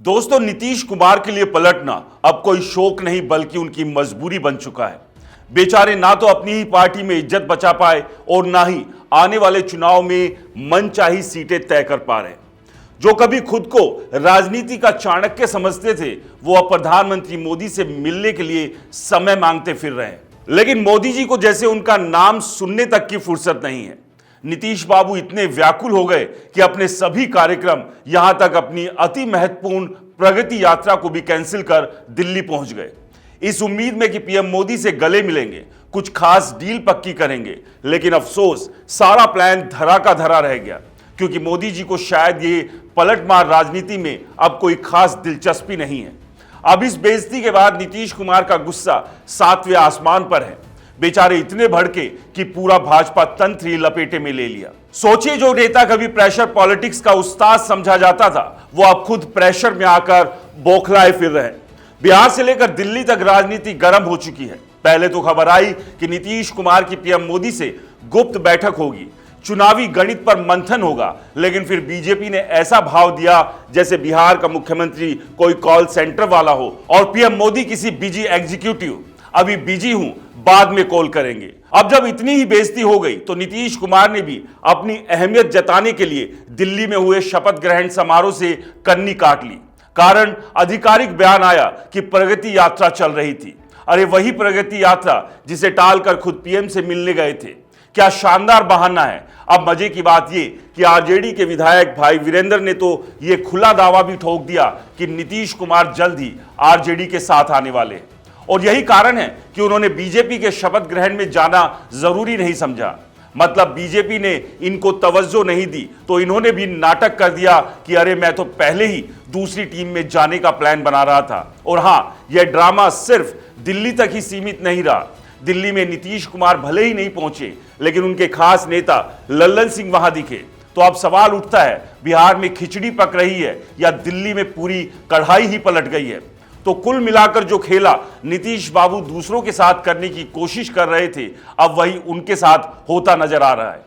दोस्तों, नीतीश कुमार के लिए पलटना अब कोई शौक नहीं बल्कि उनकी मजबूरी बन चुका है। बेचारे ना तो अपनी ही पार्टी में इज्जत बचा पाए और ना ही आने वाले चुनाव में मनचाही सीटें तय कर पा रहे। जो कभी खुद को राजनीति का चाणक्य समझते थे, वो अब प्रधानमंत्री मोदी से मिलने के लिए समय मांगते फिर रहे हैं। लेकिन मोदी जी को जैसे उनका नाम सुनने तक की फुर्सत नहीं है। नीतीश बाबू इतने व्याकुल हो गए कि अपने सभी कार्यक्रम, यहां तक अपनी अति महत्वपूर्ण प्रगति यात्रा को भी कैंसिल कर दिल्ली पहुंच गए, इस उम्मीद में कि पीएम मोदी से गले मिलेंगे, कुछ खास डील पक्की करेंगे। लेकिन अफसोस, सारा प्लान धरा का धरा रह गया, क्योंकि मोदी जी को शायद ये पलटमार राजनीति में अब कोई खास दिलचस्पी नहीं है। अब इस बेइज्जती के बाद नीतीश कुमार का गुस्सा 7वें आसमान पर है। बेचारे इतने भड़के कि पूरा भाजपा तंत्र ही लपेटे में ले लिया। सोचिए, जो नेता कभी प्रेशर पॉलिटिक्स का उस्ताद समझा जाता था, वो अब खुद प्रेशर में आकर बौखलाए फिर रहे। बिहार से लेकर दिल्ली तक राजनीति गर्म हो चुकी है। पहले तो खबर आई कि नीतीश कुमार की पीएम मोदी से गुप्त बैठक होगी, चुनावी गणित पर मंथन होगा। लेकिन फिर बीजेपी ने ऐसा भाव दिया जैसे बिहार का मुख्यमंत्री कोई कॉल सेंटर वाला हो और पीएम मोदी किसी बिजी एग्जीक्यूटिव। अभी बिजी हूं, बाद में कॉल करेंगे। अब जब इतनी ही बेइज्जती हो गई तो नीतीश कुमार ने भी अपनी अहमियत जताने के लिए दिल्ली में हुए शपथ ग्रहण समारोह से कन्नी काट ली। कारण, आधिकारिक बयान आया कि प्रगति यात्रा चल रही थी। अरे वही प्रगति यात्रा जिसे टालकर खुद पीएम से मिलने गए थे। क्या शानदार बहाना है। अब मजे की बात ये कि आरजेडी के विधायक भाई वीरेंद्र ने तो ये खुला दावा भी ठोक दिया कि नीतीश कुमार जल्द ही आरजेडी के साथ आने वाले हैं। और यही कारण है कि उन्होंने बीजेपी के शपथ ग्रहण में जाना जरूरी नहीं समझा। मतलब बीजेपी ने इनको तवज्जो नहीं दी तो इन्होंने भी नाटक कर दिया कि अरे मैं तो पहले ही दूसरी टीम में जाने का प्लान बना रहा था। और हां, यह ड्रामा सिर्फ दिल्ली तक ही सीमित नहीं रहा। दिल्ली में नीतीश कुमार भले ही नहीं पहुंचे, लेकिन उनके खास नेता लल्लन सिंह वहां दिखे। तो अब सवाल उठता है, बिहार में खिचड़ी पक रही है या दिल्ली में पूरी कढ़ाई ही पलट गई है। तो कुल मिलाकर जो खेला नीतीश बाबू दूसरों के साथ करने की कोशिश कर रहे थे, अब वही उनके साथ होता नजर आ रहा है।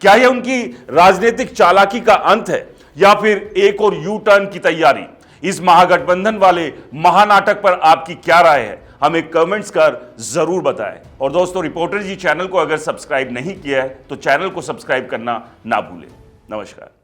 क्या यह उनकी राजनीतिक चालाकी का अंत है या फिर एक और यू टर्न की तैयारी? इस महागठबंधन वाले महानाटक पर आपकी क्या राय है? हमें कमेंट्स कर जरूर बताएं। और दोस्तों, रिपोर्टर जी चैनल को अगर सब्सक्राइब नहीं किया है तो चैनल को सब्सक्राइब करना ना भूलें। नमस्कार।